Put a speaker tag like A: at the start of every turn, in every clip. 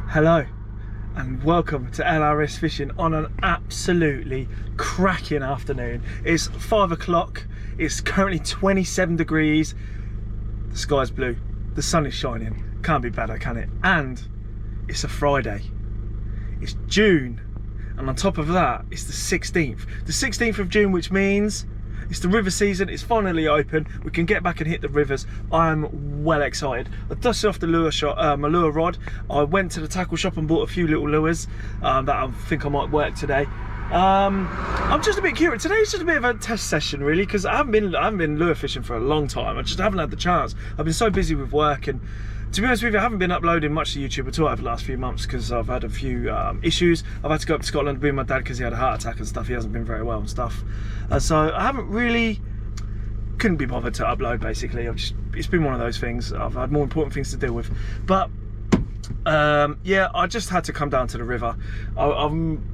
A: Hello and welcome to L.R.S fishing on an absolutely cracking afternoon. It's 5 o'clock, it's currently 27 degrees, the sky's blue, the sun is shining, can't be better, can it? And it's a Friday, it's June, and on top of that it's the 16th of June, which means it's the river season. It's finally open. We can get back and hit the rivers. I'm well excited. I dusted off the lure shop, my lure rod. I went to the tackle shop and bought a few little lures that I think I might work today. I'm just a bit curious. Today's just a bit of a test session, really, because I haven't been lure fishing for a long time. I just haven't had the chance. I've been so busy with work, and to be honest with you, I haven't been uploading much to YouTube at all over the last few months because I've had a few issues. I've had to go up to Scotland to be with my dad because he had a heart attack and stuff. He hasn't been very well and stuff. So I haven't really, couldn't be bothered to upload, basically. It's been one of those things. I've had more important things to deal with. But yeah, I just had to come down to the river. I'm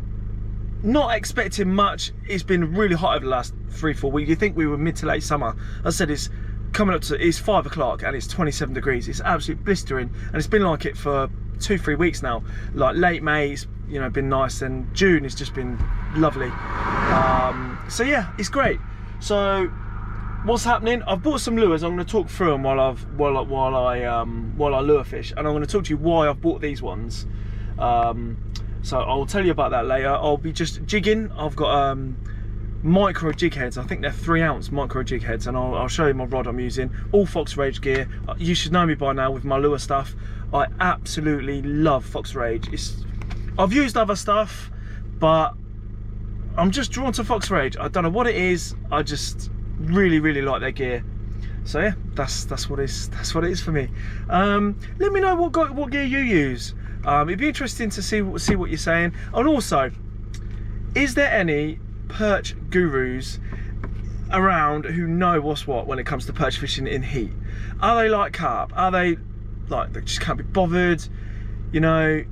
A: not expecting much. It's been really hot over the last 3-4 weeks. You think we were mid to late summer. As I said, it's coming up to, it's 5 o'clock and it's 27 degrees. It's absolutely blistering, and it's been like it for 2-3 weeks now. Like late May, it's, you know, been nice, and June has just been lovely. So yeah, it's great. So what's happening? I've bought some lures. I'm going to talk through them while I lure fish, and I'm going to talk to you why I've bought these ones. So I'll tell you about that later. I'll be just jigging. I've got micro jig heads. I think they're 3-ounce micro jig heads, and I'll show you my rod I'm using. All Fox Rage gear. You should know me by now with my lure stuff. I absolutely love Fox Rage. I've used other stuff, but I'm just drawn to Fox Rage. I don't know what it is. I just really like their gear. So yeah, that's what it is for me. Let me know what gear you use. It'd be interesting to see what you're saying. And also, is there any perch gurus around who know what's what when it comes to perch fishing in heat? Are they like carp? Are they like they just can't be bothered? You know,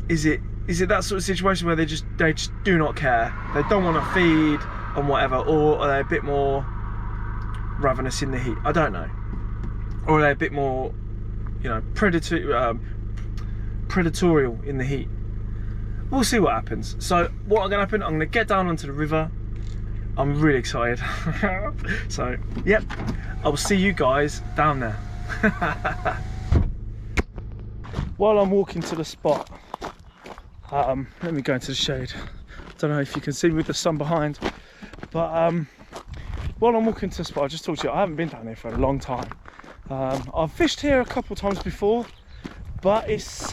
A: is it that sort of situation where they just do not care? They don't want to feed and whatever, or are they a bit more ravenous in the heat? I don't know. Or are they a bit more, you know, predatorial in the heat? We'll see what happens. So what I'm going to happen, I'm going to get down onto the river. I'm really excited. So yep, I'll see you guys down there. While I'm walking to the spot, let me go into the shade. Don't know if you can see me with the sun behind, but while I'm walking to the spot, I just talked to you, I haven't been down here for a long time. I've fished here a couple times before, but it's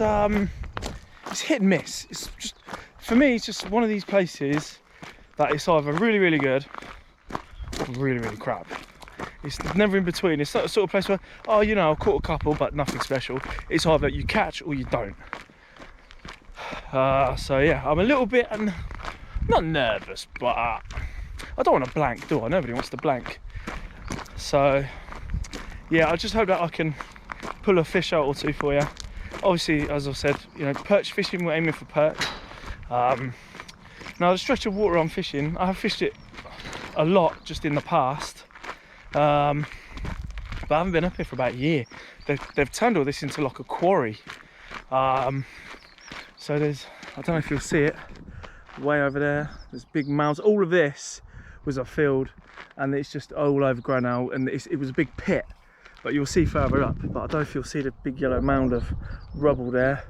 A: hit and miss. It's just, for me, it's just one of these places that it's either really good or really crap. It's never in between. It's that sort of place where, oh, you know, I've caught a couple but nothing special. It's either you catch or you don't. So yeah, I'm a little bit not nervous, but I don't want to blank, do I? Nobody wants to blank. So yeah, I just hope that I can pull a fish out or two for you. Obviously, as I've said, you know, perch fishing, we're aiming for perch. Now the stretch of water I'm fishing, I have fished it a lot just in the past, but I haven't been up here for about a year. They've turned all this into like a quarry. So there's, I don't know if you'll see it, way over there, there's big mounds. All of this was a field, and it's just all overgrown now, and it was a big pit. But you'll see further up, but I don't know if you'll see the big yellow mound of rubble there,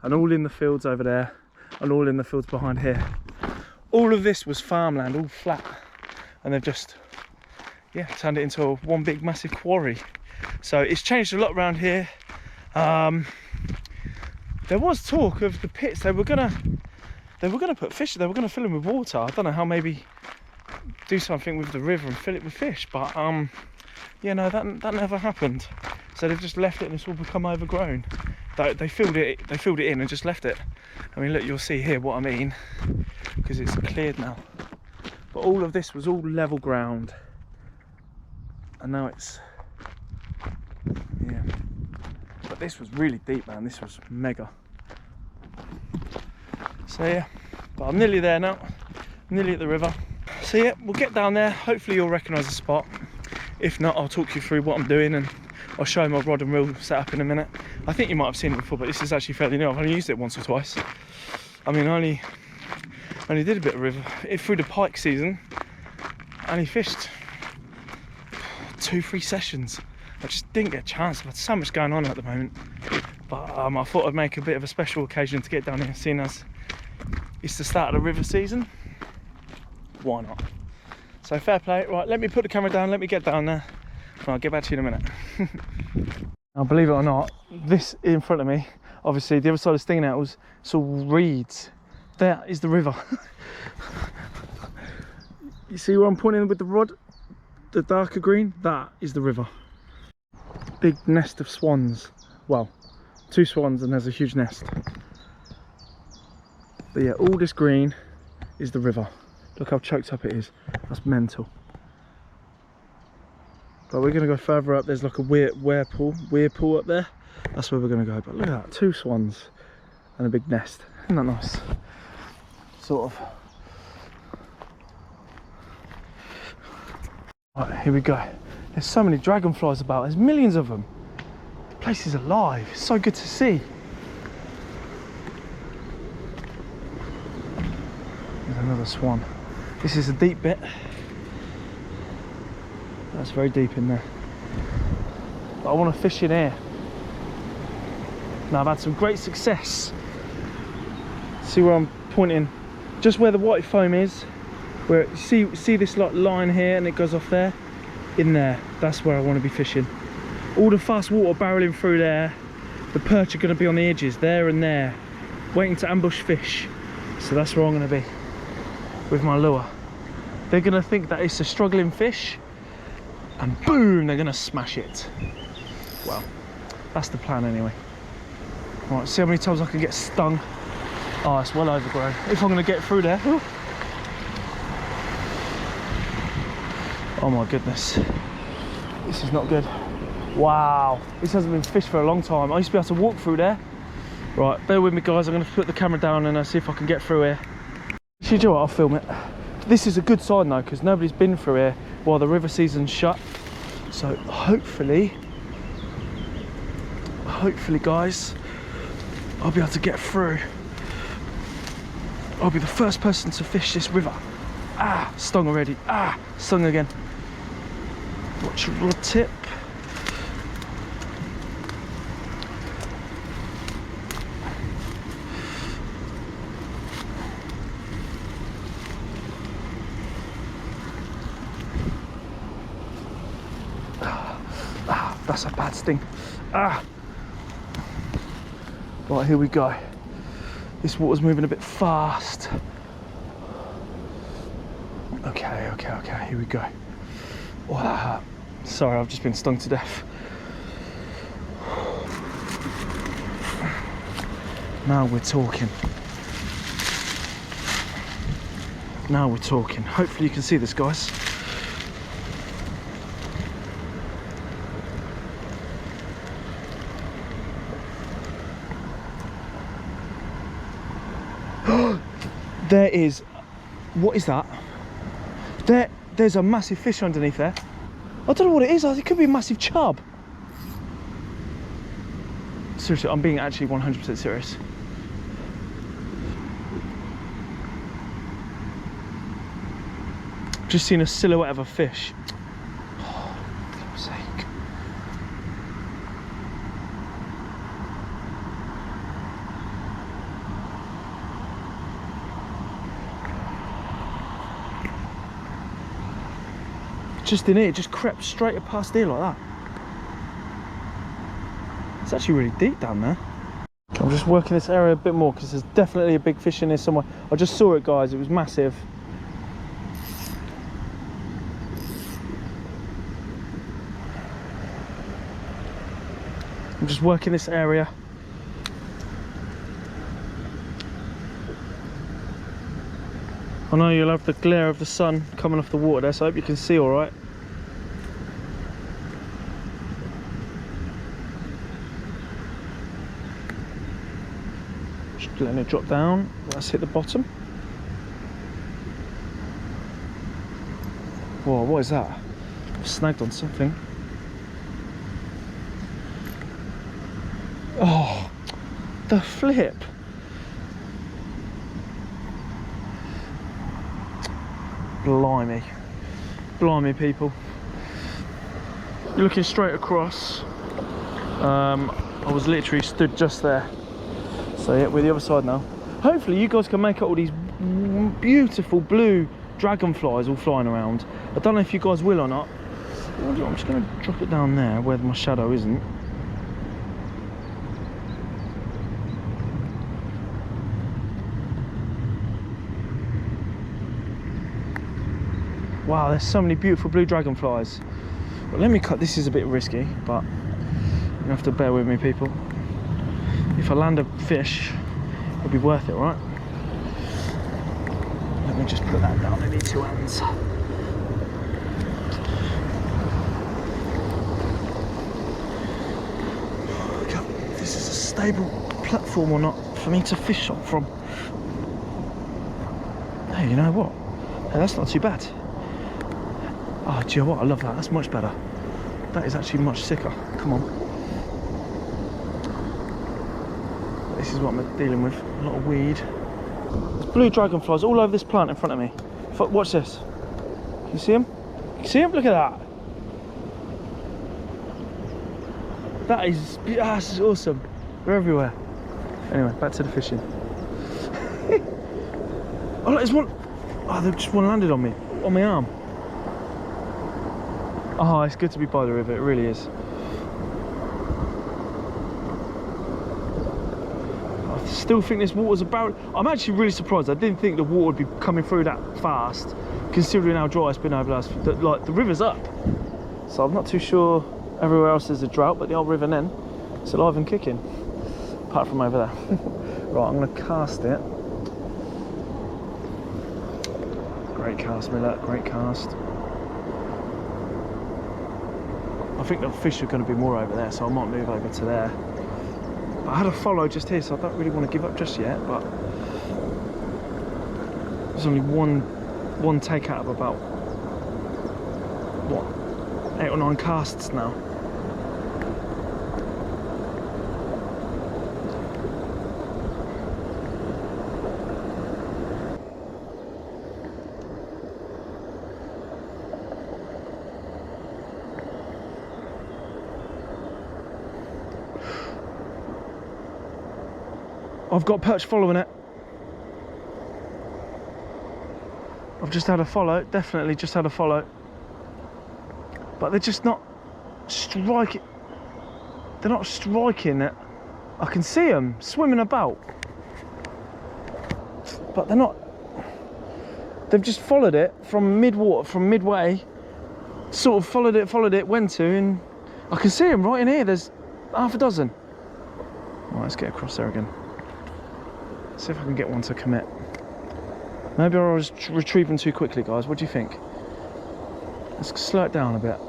A: and all in the fields over there, and all in the fields behind here. All of this was farmland, all flat, and they've just, yeah, turned it into one big massive quarry. So it's changed a lot around here. There was talk of the pits, they were gonna put fish, they were gonna fill them with water. I don't know how, maybe do something with the river and fill it with fish, but yeah, no, that never happened. So they've just left it, and it's all become overgrown. They filled it in and just left it. I mean, look, you'll see here what I mean, because it's cleared now. But all of this was all level ground, and now it's, yeah. But this was really deep, man. This was mega. So yeah, but I'm nearly there now, nearly at the river. So yeah, we'll get down there. Hopefully you'll recognise the spot. If not, I'll talk you through what I'm doing, and I'll show you my rod and reel set up in a minute. I think you might have seen it before, but this is actually fairly new. I've only used it once or twice. I mean, I only did a bit of river through the pike season. I only fished 2-3 sessions. I just didn't get a chance. I've had so much going on at the moment, but I thought I'd make a bit of a special occasion to get down here, seeing as it's the start of the river season. Why not? So fair play. Right, let me put the camera down, let me get down there, and I'll get back to you in a minute. Now, believe it or not, this in front of me, obviously the other side of Stinging Nettles, it's all reeds. There is the river. You see where I'm pointing with the rod? The darker green? That is the river. Big nest of swans. Well, 2 swans and there's a huge nest. But yeah, all this green is the river. Look how choked up it is. That's mental. But we're going to go further up. There's like a weir pool up there. That's where we're going to go. But look at that, 2 swans and a big nest. Isn't that nice? Sort of. Right, here we go. There's so many dragonflies about. There's millions of them. The place is alive. It's so good to see. There's another swan. This is a deep bit. That's very deep in there. But I want to fish in here. Now I've had some great success. See where I'm pointing? Just where the white foam is. Where you see this like line here and it goes off there. In there, that's where I want to be fishing. All the fast water barreling through there. The perch are going to be on the edges, there and there, waiting to ambush fish. So that's where I'm going to be with my lure. They're going to think that it's a struggling fish, and boom, they're going to smash it. Well, that's the plan anyway. Right, see how many times I can get stung. Oh, it's well overgrown. If I'm going to get through there. Oh my goodness, this is not good. Wow, this hasn't been fished for a long time. I used to be able to walk through there. Right, bear with me guys, I'm going to put the camera down and see if I can get through here. Actually, do you know what, I'll film it. This is a good sign though, because nobody's been through here while the river season's shut. So hopefully guys, I'll be able to get through. I'll be the first person to fish this river. Ah, stung already. Ah, stung again. Watch your rod tip. Ah, that's a bad sting. Ah. Right, here we go. This water's moving a bit fast. Okay, here we go. Oh, that hurt. Sorry, I've just been stung to death. Now we're talking. Now we're talking. Hopefully you can see this, guys. There is, what is that? There's a massive fish underneath there. I don't know what it is. It could be a massive chub. Seriously, I'm being actually 100% serious. Just seen a silhouette of a fish. Oh, for God's sake. Just in here, it just crept straight past here like that. It's actually really deep down there. I'm just working this area a bit more because there's definitely a big fish in here somewhere. I just saw it, guys. It was massive. I'm just working this area. I know you'll have the glare of the sun coming off the water there, so I hope you can see all right. Just letting it drop down. Let's hit the bottom. Whoa, what is that? I've snagged on something. the flip? Blimey. Blimey, people. You're looking straight across. I was literally stood just there. So yeah, we're the other side now. Hopefully you guys can make out all these beautiful blue dragonflies all flying around. I don't know if you guys will or not. I'm just going to drop it down there where my shadow isn't. Wow, there's so many beautiful blue dragonflies. But let me cut, this is a bit risky, but you have to bear with me, people. If I land a fish, it'll be worth it, right? Let me just put that down, I need 2 hands. This is a stable platform or not for me to fish on from. Hey, you know what? Hey, that's not too bad. Oh, do you know what? I love that. That's much better. That is actually much sicker. Come on. This is what I'm dealing with. A lot of weed. There's blue dragonflies all over this plant in front of me. Watch this. Can you see them? Can you see them? Look at that. That's awesome. They're everywhere. Anyway, back to the fishing. Oh, there's one. Oh, there's just one landed on me, on my arm. Oh, it's good to be by the river. It really is. I still think this water's about. I'm actually really surprised. I didn't think the water would be coming through that fast, considering how dry it's been over the last. Like the river's up, so I'm not too sure. Everywhere else there's a drought, but the old River Nen, it's alive and kicking. Apart from over there. Right, I'm going to cast it. Great cast, Miller. Great cast. I think the fish are going to be more over there, so I might move over to there. But I had a follow just here, so I don't really want to give up just yet. But there's only one take out of about what, 8 or 9 casts now. I've got perch following it. I've just had a follow, definitely just had a follow. But they're just not striking. They're not striking it. I can see them swimming about. But they're not. They've just followed it from mid-water, from midway. Sort of followed it, went to, and I can see them right in here. There's half a dozen. Right, let's get across there again. See if I can get one to commit. Maybe I was retrieving too quickly, guys. What do you think? Let's slow it down a bit.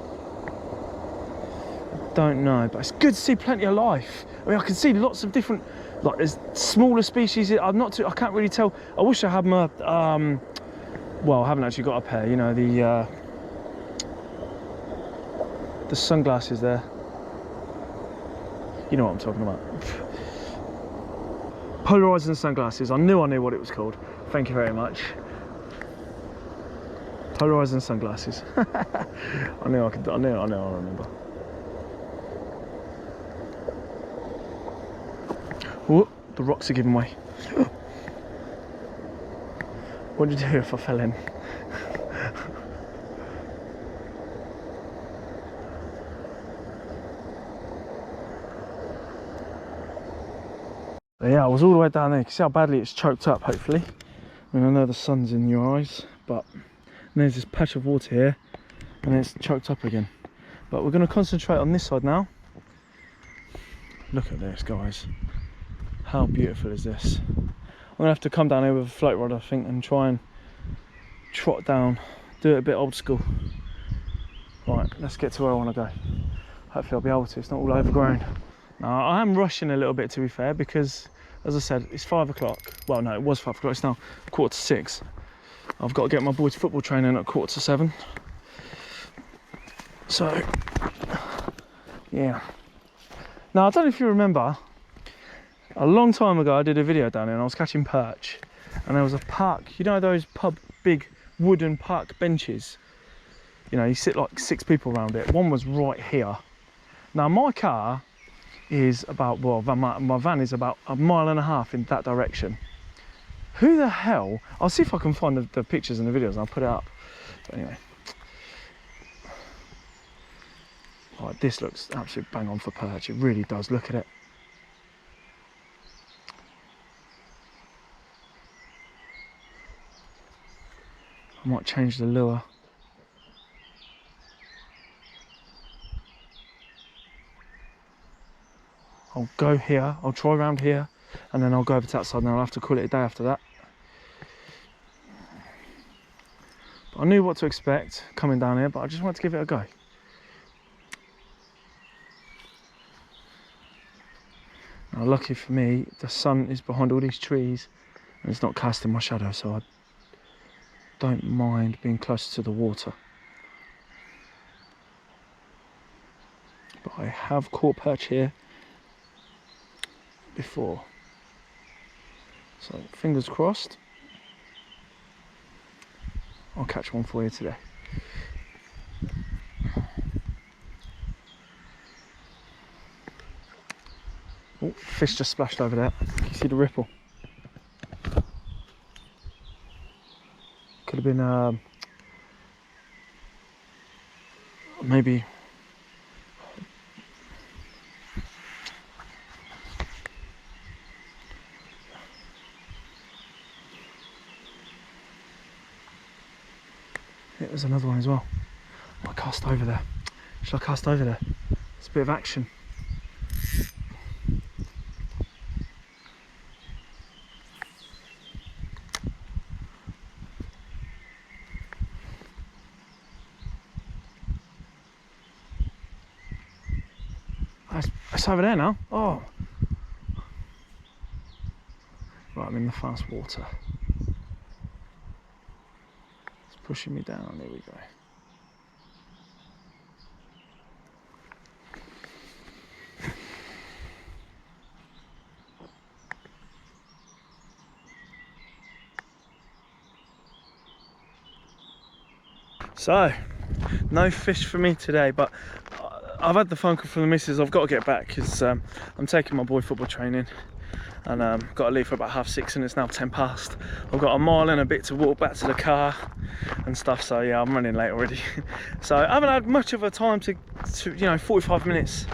A: I don't know, but it's good to see plenty of life. I mean, I can see lots of different, like there's smaller species. I can't really tell. I wish I had my, well, I haven't actually got a pair. You know, the sunglasses there. You know what I'm talking about. Polarizing sunglasses. I knew what it was called. Thank you very much. Polarizing sunglasses. I knew I remember. Oh, the rocks are giving way. What would you do if I fell in? Yeah, I was all the way down there. You can see how badly it's choked up, hopefully. I mean, I know the sun's in your eyes, but there's this patch of water here, and it's choked up again. But we're going to concentrate on this side now. Look at this, guys. How beautiful is this? I'm going to have to come down here with a float rod, I think, and try and trot down. Do it a bit old school. Right, let's get to where I want to go. Hopefully I'll be able to. It's not all overgrown. Now, I am rushing a little bit, to be fair, because, as I said, it's 5 o'clock. Well, no, it was 5 o'clock. It's now 6:15. I've got to get my boys football training at 6:45. So, yeah. Now, I don't know if you remember, A long time ago I did a video down here and I was catching perch, and there was a park, you know those big wooden park benches, you know, you sit like 6 people around it. One was right here. Now my car is about, well, my van is about 1.5 miles in that direction. Who the hell, I'll see if I can find the pictures and the videos and I'll put it up. But anyway, oh, this looks absolutely bang on for perch. It really does. Look at it. I might change the lure. I'll go here, I'll try around here, and then I'll go over to that side, and then I'll have to call it a day after that. But I knew what to expect coming down here, but I just wanted to give it a go. Now, lucky for me, the sun is behind all these trees, and it's not casting my shadow, so I don't mind being close to the water. But I have caught perch here before, so fingers crossed I'll catch one for you today. Oh, fish just splashed over there. Can you see the ripple? Could have been maybe it was another one as well. I cast over there. Should I cast over there? It's a bit of action. It's over there now. Oh, right, I'm in the fast water. It's pushing me down. There we go. So, no fish for me today, but I've had the phone call from the missus. I've got to get back because I'm taking my boy football training, and got to leave for about 6:30, and it's now 10 past. I've got a mile and a bit to walk back to the car and stuff, so yeah, I'm running late already. So I haven't had much of a time to you know, 45 minutes,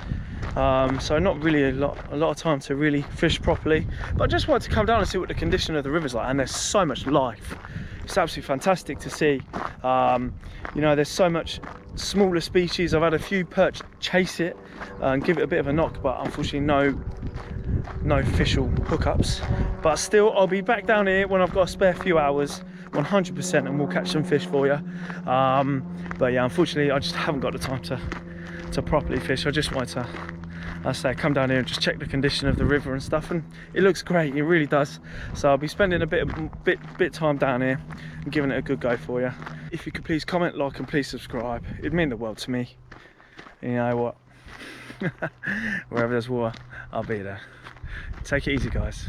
A: so not really a lot of time to really fish properly, but I just wanted to come down and see what the condition of the river's like, and there's so much life. It's absolutely fantastic to see. You know, there's so much smaller species. I've had a few perch chase it and give it a bit of a knock, but unfortunately no official hookups. But still, I'll be back down here when I've got a spare few hours, 100%, and we'll catch some fish for you. But yeah, unfortunately, I just haven't got the time to properly fish. I just wanted to, I say, come down here and just check the condition of the river and stuff, and it looks great. It really does. So I'll be spending a bit time down here and giving it a good go for you. If you could please comment, like, and please subscribe, it'd mean the world to me. And you know what? Wherever there's water, I'll be there. Take it easy, guys.